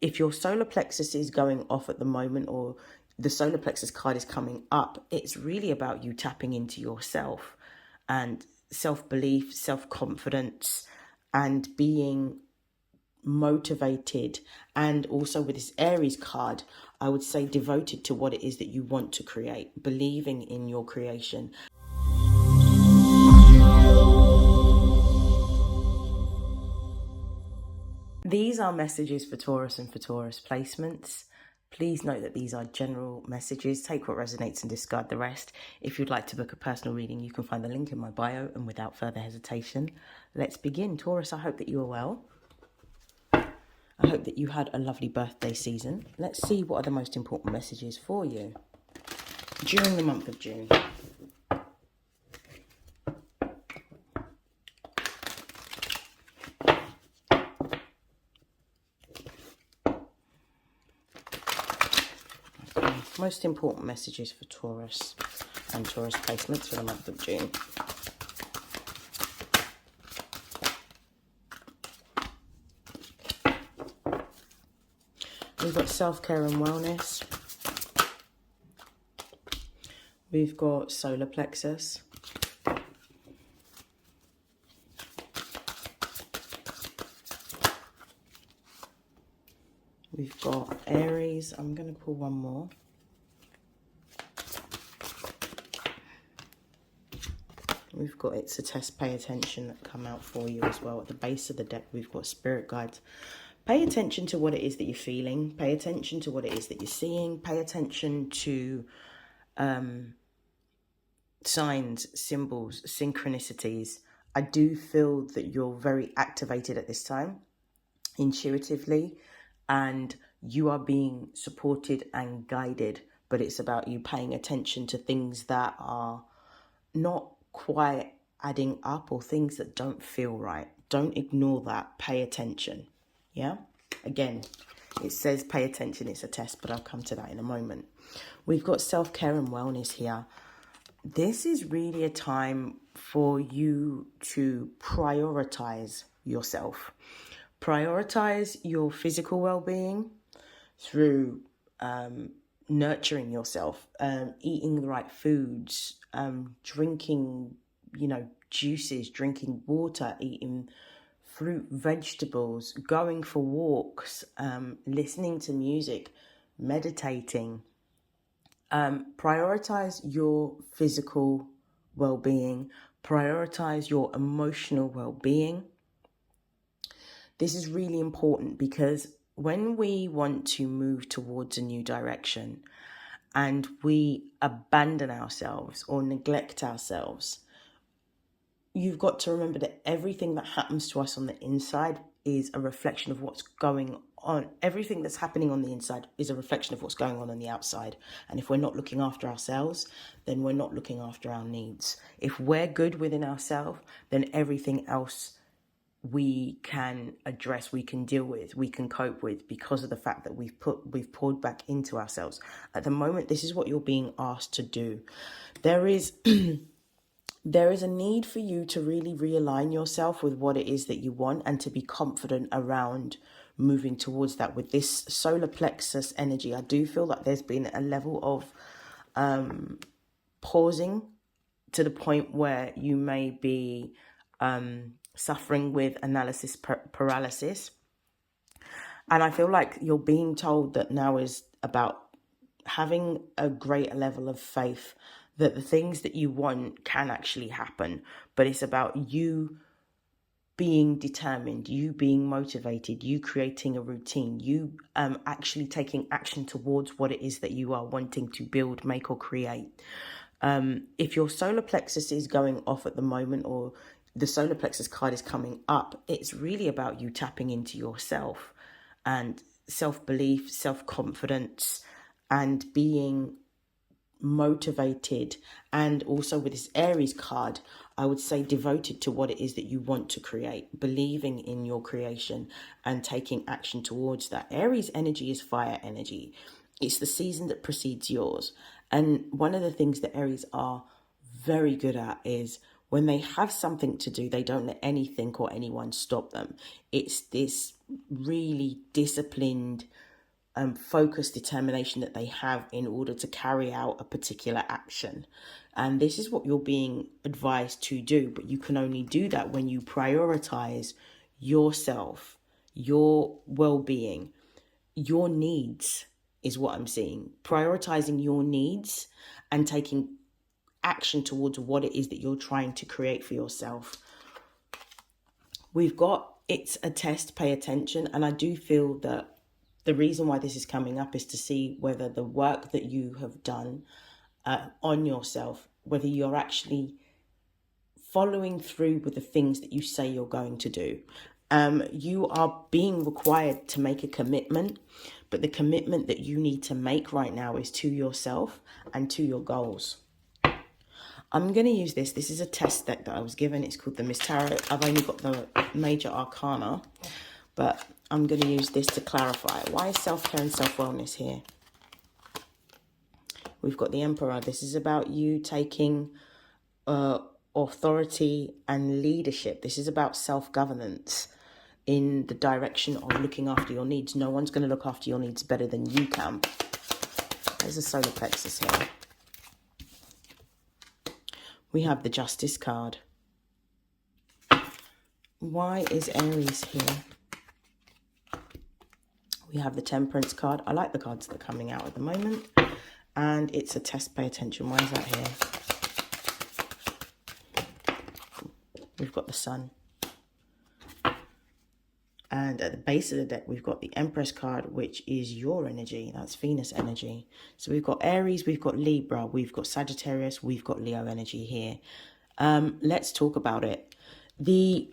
if your solar plexus is going off at the moment, or the solar plexus card is coming up, it's really about you tapping into yourself and self-belief, self-confidence, and being motivated. And also with this Aries card, I would say devoted to what it is that you want to create, believing in your creation. These are messages for Taurus and for Taurus placements. Please note that these are general messages. Take what resonates and discard the rest. If you'd like to book a personal reading, you can find the link in my bio. And without further hesitation, let's begin. Taurus, I hope that you are well. I hope that you had a lovely birthday season. Let's see what are the most important messages for you during the month of June. Okay. Most important messages for Taurus and Taurus placements for the month of June. We've got self-care and wellness. We've got solar plexus. We've got Aries. I'm going to pull one more. We've got It's a Test, Pay Attention that come out for you as well. At the base of the deck, we've got Spirit Guides. Pay attention to what it is that you're feeling. Pay attention to what it is that you're seeing. Pay attention to signs, symbols, synchronicities. I do feel that you're very activated at this time, intuitively, and you are being supported and guided. But it's about you paying attention to things that are not quite adding up, or things that don't feel right. Don't ignore that. Pay attention. Yeah, again, it says pay attention, it's a test, but I'll come to that in a moment. We've got self-care and wellness here. This is really a time for you to prioritize yourself. Prioritize your physical well-being through nurturing yourself, eating the right foods, drinking, juices, drinking water, eating fruit, vegetables, going for walks, listening to music, meditating. Prioritize your physical well-being. Prioritize your emotional well-being. This is really important because when we want to move towards a new direction and we abandon ourselves or neglect ourselves, you've got to remember that everything that happens to us on the inside is a reflection of what's going on. Everything that's happening on the inside is a reflection of what's going on the outside. And if we're not looking after ourselves, then we're not looking after our needs. If we're good within ourselves, then everything else we can address, we can deal with, we can cope with, because of the fact that we've poured back into ourselves. At the moment, this is what you're being asked to do. There is a need for you to really realign yourself with what it is that you want, and to be confident around moving towards that. With this solar plexus energy, I do feel like there's been a level of pausing, to the point where you may be suffering with analysis paralysis. And I feel like you're being told that now is about having a greater level of faith that the things that you want can actually happen. But it's about you being determined, you being motivated, you creating a routine, you actually taking action towards what it is that you are wanting to build, make, or create. If your solar plexus is going off at the moment, or the solar plexus card is coming up, it's really about you tapping into yourself and self-belief, self-confidence, and being motivated. And also with this Aries card, I would say devoted to what it is that you want to create, believing in your creation and taking action towards that. Aries energy is fire energy. It's the season that precedes yours. And one of the things that Aries are very good at is when they have something to do, they don't let anything or anyone stop them. It's this really disciplined focus, determination that they have in order to carry out a particular action. And this is what you're being advised to do, but you can only do that when you prioritize yourself, your well-being, your needs is what I'm seeing. Prioritizing your needs and taking action towards what it is that you're trying to create for yourself. We've got, it's a test, pay attention. And I do feel that the reason why this is coming up is to see whether the work that you have done on yourself, whether you're actually following through with the things that you say you're going to do. You are being required to make a commitment, but the commitment that you need to make right now is to yourself and to your goals. I'm going to use this. This is a test deck that I was given. It's called the Miss Tarot. I've only got the major arcana, but I'm going to use this to clarify. Why is self-care and self-wellness here? We've got the Emperor. This is about you taking authority and leadership. This is about self-governance in the direction of looking after your needs. No one's going to look after your needs better than you can. There's a solar plexus here. We have the Justice card. Why is Aries here? We have the Temperance card. I like the cards that are coming out at the moment. And it's a test, pay attention. Why is that here? We've got the Sun. And at the base of the deck, we've got the Empress card, which is your energy. That's Venus energy. So we've got Aries, we've got Libra, we've got Sagittarius, we've got Leo energy here. Let's talk about it. The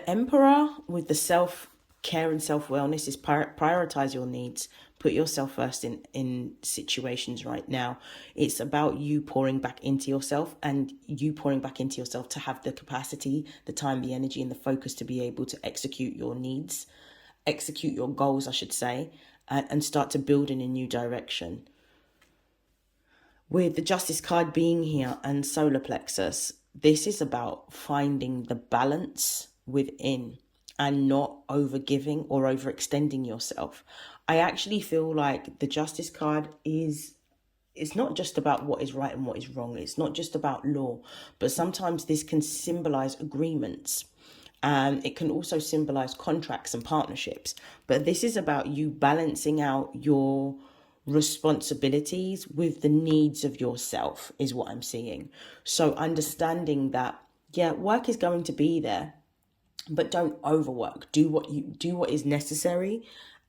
Emperor with the self-care and self-wellness is prioritize your needs. Put yourself first in situations right now. It's about you pouring back into yourself, and you pouring back into yourself to have the capacity, the time, the energy, and the focus to be able to execute your needs, execute your goals, I should say, and start to build in a new direction. With the Justice card being here and solar plexus, this is about finding the balance within and not over giving or overextending yourself. I actually feel like the Justice card it's not just about what is right and what is wrong. It's not just about law, but sometimes this can symbolize agreements. And it can also symbolize contracts and partnerships. But this is about you balancing out your responsibilities with the needs of yourself is what I'm seeing. So understanding that, yeah, work is going to be there, but don't overwork. Do what is necessary,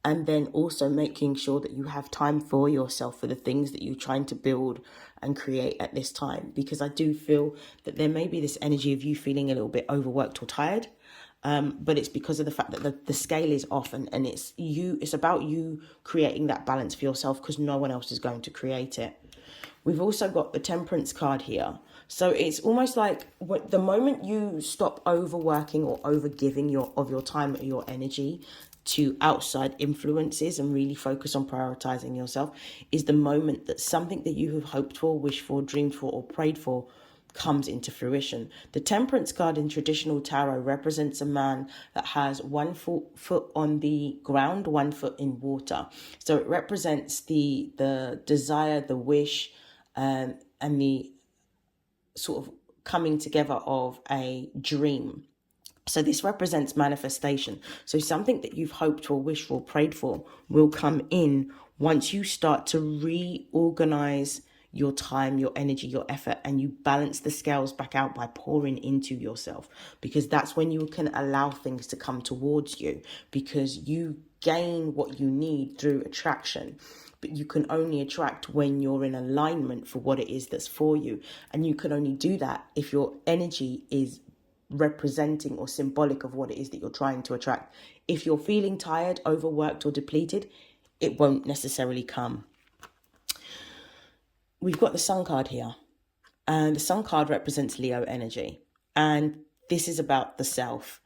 and then also making sure that you have time for yourself, for the things that you're trying to build and create at this time. Because I do feel that there may be this energy of you feeling a little bit overworked or tired, but it's because of the fact that the scale is off, and it's about you creating that balance for yourself, because no one else is going to create it. We've also got the Temperance card here. So it's almost like the moment you stop overworking or overgiving of your time or your energy to outside influences and really focus on prioritizing yourself, is the moment that something that you have hoped for, wished for, dreamed for, or prayed for comes into fruition. The Temperance card in traditional tarot represents a man that has 1 foot on the ground, 1 foot in water. So it represents the desire, the wish, and the sort of coming together of a dream. So this represents manifestation. So something that you've hoped for, wished for, prayed for will come in once you start to reorganize your time, your energy, your effort, and you balance the scales back out by pouring into yourself. Because that's when you can allow things to come towards you, because you gain what you need through attraction. But you can only attract when you're in alignment for what it is that's for you. And you can only do that if your energy is representing or symbolic of what it is that you're trying to attract. If you're feeling tired, overworked, or depleted, it won't necessarily come. We've got the Sun card here, and the Sun card represents Leo energy, and this is about the self.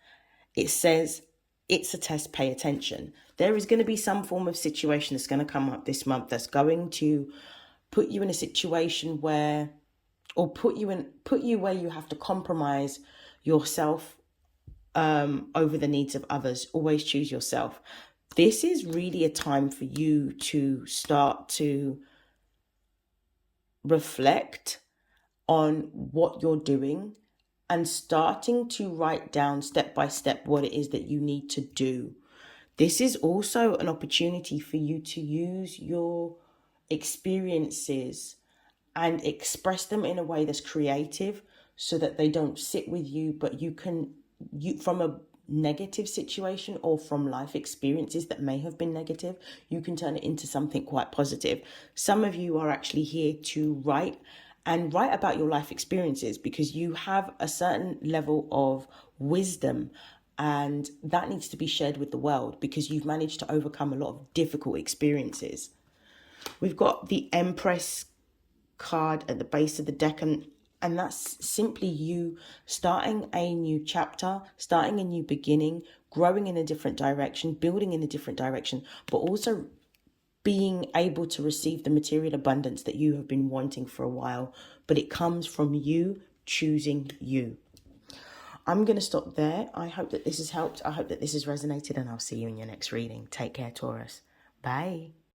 It says it's a test, pay attention. There is going to be some form of situation that's going to come up this month that's going to put you in a situation put you where you have to compromise yourself over the needs of others. Always choose yourself. This is really a time for you to start to reflect on what you're doing and starting to write down step by step what it is that you need to do. This is also an opportunity for you to use your experiences and express them in a way that's creative so that they don't sit with you, but you from a negative situation or from life experiences that may have been negative, you can turn it into something quite positive. Some of you are actually here to write and write about your life experiences because you have a certain level of wisdom, and that needs to be shared with the world because you've managed to overcome a lot of difficult experiences. We've got the Empress card at the base of the deck, and that's simply you starting a new chapter, starting a new beginning, growing in a different direction, building in a different direction, but also being able to receive the material abundance that you have been wanting for a while, but it comes from you choosing you. I'm going to stop there. I hope that this has helped. I hope that this has resonated, and I'll see you in your next reading. Take care, Taurus. Bye.